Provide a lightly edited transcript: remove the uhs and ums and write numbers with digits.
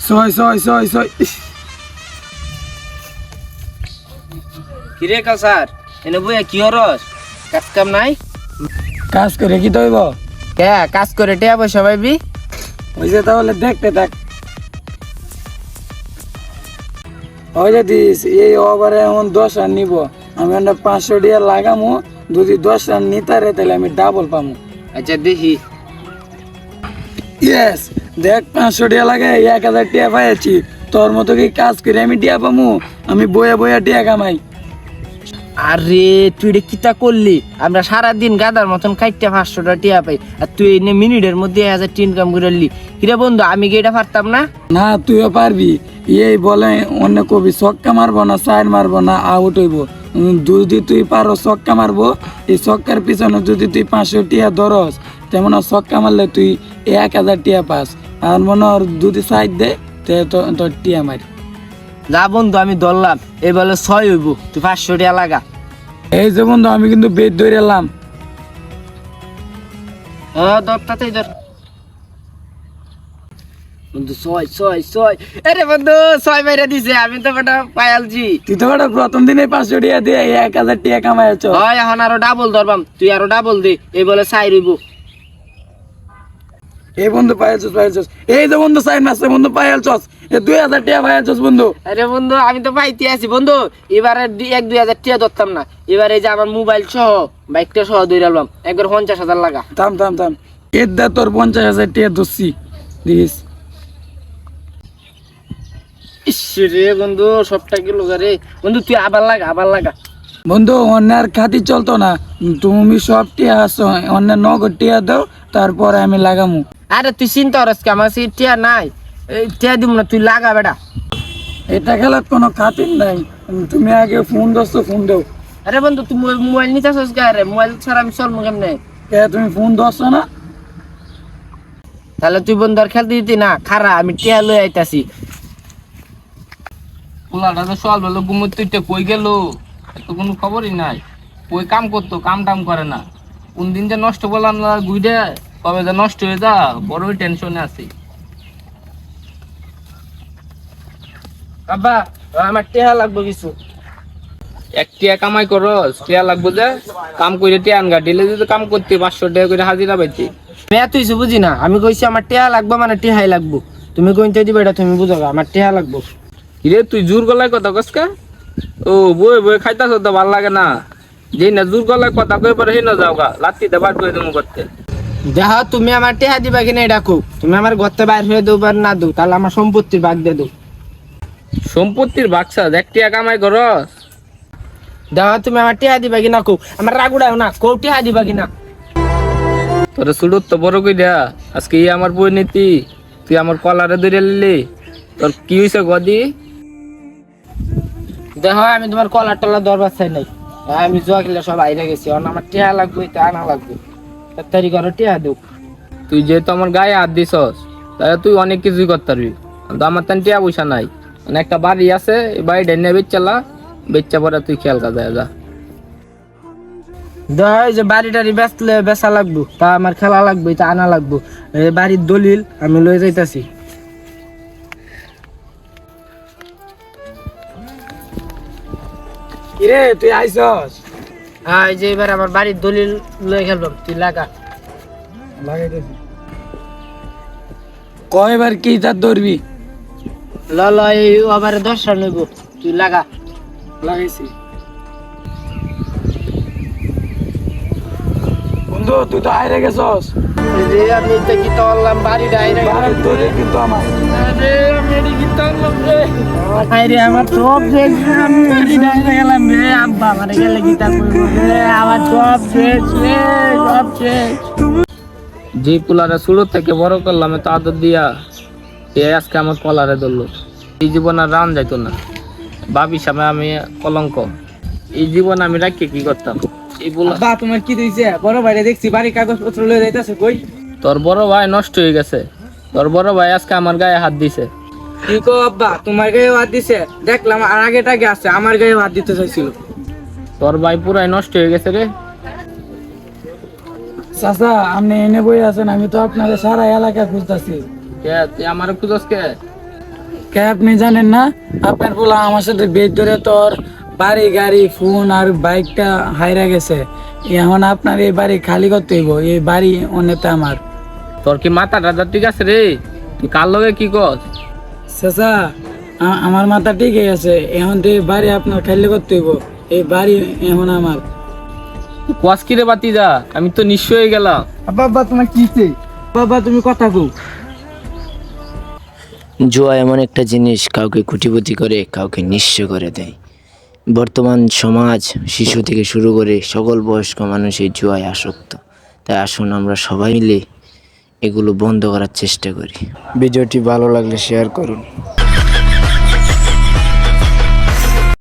ছয় ছয় ছয় ছয়। কিরে কাসার এনে বইয়া কি হরস? কাজ কাম নাই? কাজ করে কি তৈব? কে কাজ করে টিয়া পয়সা পাইবি? ওই যে তাহলে দেখতে থাক। ওই যে দিস এই ওভারে এমন 10 রান নিব, আমি 500 টাকা লাগামু। যদি 10 রান নিতারে তাহলে আমি ডাবল পামু। আচ্ছা দেখি। ইয়েস, দেখ 500 টাকা লাগে 1000 টাকা পাইছি। তোর মতো কি কাজ করে আমি টিয়া পামু? আমি বয়া বয়া টিয়া কামাই। আরে তুই এটা কিতা করলি? আমরা সারাদিন গাদার মতন খাইতে 500 টাকা টিয়া পাই, আর তুই এনে মিনিটের মধ্যে 1000 টিন কাম করে লি। কিরে বন্ধু, আমি কি এটা পারতাম না? না, তুইও পারবি। এই বলে অন্য কবি ছক্কা মারবো না, চার মারবো না, আউট হইব। যদি তুই পারো ছক্কা মারবো, এই ছক্কার পিছনে যদি তুই 500 টিয়া ধরস, তেমন ছক্কা মারলে তুই 1000 টিয়া পাস। আর মনে হয় যদি সাইড দে তোর টিয়া মারি। যা বন্ধু, আমি ধরলাম। এই বলে 6 হইব, তুই 500 টাকা লাগা। এই যে বন্ধু, আমি কিন্তু বেদ ধরে এলাম। দরটাতেই ধর বন্ধু। 6 আরে বন্ধু 6 মাইরা দিছে, আমি তো বেটা পায়ালছি। তুই তো বেটা প্রথম দিনে 500 টিয়া দিয়ে 1000 টিয়া কামাইছ। হয় এখন আরো ডাবল ধরবাম, তুই আরো ডাবল দে। এই বলে 4 হইব। এই বন্ধু পাইলছস। এই যে বন্ধু সাইড মারছে, বন্ধু পাইলছস। 2000 টিয়া পাইলছস বন্ধু। আরে বন্ধু, আমি তো পাইতে আছি বন্ধু। এবারে 1-2 হাজার টাকা ধরতাম না, এবারে এই যে আমার মোবাইল সহ বাইকটা সহ ধরালাম, একবার 50,000 লাগা। থাম। এর দা তোর 50,000 টিয়া ধরছি দিস। ইস রে বন্ধু, সবটা গেল রে বন্ধু। তুই আবার লাগা। বন্ধু অন্যের খাতি চলতো না, তুমি সব টিয়া আসো, অন্যের নগদ টিয়া দাও, তারপরে আমি লাগামু। আরে তুই চিন্তা করস কি? আমার সেই টিয়া নাই, এই টিয়া দিব না, তুই লাগা বেটা। এটা খেলার কোনো খাতির নাই। তুমি আগে ফোন দোস্ত ফোন দাও। আরে বন্ধু, তুই মোবাইল নিতে আসস কে? আরে মোবাইল ছাড়া আমি চলবো কেমনে? তুমি ফোন দোস্ত না? তাহলে তুই বন্ধু আর খেলতে দিতি না? খারা, আমি টিয়া লই আইতাছি। পোলাটা তো সকাল বেলা ঘুমোতে তুই কই গেল, তো কোনো খবরই নাই। কই কাম করতো, কাম টাম করে না। কোন দিন যে নষ্ট করলাম না গুইডে, কবে যে নষ্ট হয়ে যা, বড়ই টেনশনে আছি। আব্বা, আমার টিয়া লাগবে কিছু। এক টিয়া কামাই করস, টিয়া লাগবো যে কাম করে টিয়া আনগা দিলে যদি কাম করতে 500 টাকা করে হাজিরা পাইতে। মেয়া তুই বুঝি না, আমি কইছি আমার টিয়া লাগবে মানে টিহাই লাগবো। তুমি কইতে দিবে এটা তুমি বুঝো, আমার টিয়া লাগবো। হিরে তুই জোর গলায় কথা কসকা? ও বই বই খাইতাছ তো ভাল লাগে না। যেই না জোর গলায় কথা কই পরে হিনা যাওগা লাত্তিতে বাদ করে দেবো করতে। দেখো তুমি আমার টিহা দিবা কিনা এটা খুব। তুমি আমার ঘরতে বাইর হয়ে দেবো আর না দেবো, তাহলে আমার সম্পত্তির ভাগ দিয়ে দেবো। সম্পত্তির বাক্সা এক টিয়া কামাই করস? দেখো তুমি আমার টিহা দিবা কিনা খুব, আমার রাগুড়াও না, কৌ টিহা দিবা কিনা। তোর সুরত তো বড় কই দেয়া, আজকে আমার বই নীতি তুই আমার কলারে ধরে নিলি। তোর কি হয়েছে গদি? দেখো আমি তোমার কলার টলার দরবার চাই নাই, আমি জোয়া খেলে সব আইরে গেছি। আমার টিহা লাগবে, তা আনা লাগবে। তাড়াতাড়ি করো, টিহা দেব। তুই যেহেতু আমার গায়ে হাত দিছস, তাহলে তুই অনেক কিছুই করতে পারবি। কিন্তু আমার তেন টিয়া পয়সা নাই। মানে একটা বাড়ি আছে, এই বাড়িটা নিয়ে বেচালা, বেচা পরে তুই খেয়াল কাজে যা। দেখো এই যে বাড়ি টাড়ি বেচলে বেচা লাগবো, তা আমার খেলা লাগবে, তা আনা লাগবো। এই বাড়ির দলিল আমি লয়ে যাইতাছি। কিরে তুই আইছস? হ্যাঁ, এই যে এবার আমার বাড়ির দলিল লয়ে খেলবাম, তুই লাগা। লাগাইতেছি। কয়বার কি তার ধরবি? ল ল, এই আবার 10 রান হইব, তুই লাগা। লাগাইছি। বন্ধু তুই তো আইরে গেছস। এই যে আমি তো কি তললাম বাড়ি ডাইরে। বাড়ির দলিল কিন্তু আমার। আরে আমি এডি কি তললাম রে। আরে আমার সব শেষ, আমি বাড়ি ডাইরে গেলাম রে। আব্বা মারে গেলে কি তা কইব রে? আমার সব শেষ রে, সব শেষ। যে পোলারে সুরত থেকে বড় করলাম তো আদর দিয়া, এ আজকে আমার কলারে ধরলো। এই জীবন আর রান যাইতো না। ভাবি সামনে আমি কলঙ্ক। এই জীবন আমি রাখি কি করতাম? এই বলা আব্বা তোমার কি হইছে? বড় ভাইরে দেখছি বাড়ি কাগজপত্র লয়ে যাইতাছে কই? তোর বড় ভাই নষ্ট হয়ে গেছে। তোর বড় ভাই আজকে আমার গায়ে হাত দিছে। কি কো আব্বা, তোমার গায়ে হাত দিছে? দেখলাম আর আগেটাকে আছে, আমার গায়ে হাত দিতে চাইছিল। তোর ভাই পুরাই নষ্ট হয়ে গেছে রে। চাচা আপনি এনে বই আছেন, আমি তো আপনাদের সারা এলাকা খুঁজতেছি। কে তুই আমার খুঁজস কে? কে আপনি জানেন না আপনার পোলা আমার সাথে বেদ ধরে তোর বাড়ি গাড়ি ফোন আর বাইকটা হাইরা গেছে, এখন আপনার এই বাড়ি খালি করতে হইব, এই বাড়ি অন্যতা আমার। তোর কি মাথা টাথা ঠিক আছে রে? তুই কার লগে কি কর? চাচা আমার মাথা ঠিকই আছে, এখন তো এই বাড়ি আপনার খালি করতে হইব, এই বাড়ি এখন আমার। কোয়াস কি রে বাতি যা, আমি তো নিঃস্ব হয়ে গেলাম। বাবা তোমার কিছে? বাবা তুমি কথা কও। জুয়া এমন একটা জিনিস কাউকে কোটিপতি করে, কাউকে নিঃস্ব করে দেয়। বর্তমান সমাজ শিশু থেকে শুরু করে সকল বয়স্ক মানুষ এই জুয়ায় আসক্ত। তাই আসুন আমরা সবাই মিলে এগুলো বন্ধ করার চেষ্টা করি। ভিডিওটি ভালো লাগলে শেয়ার করুন।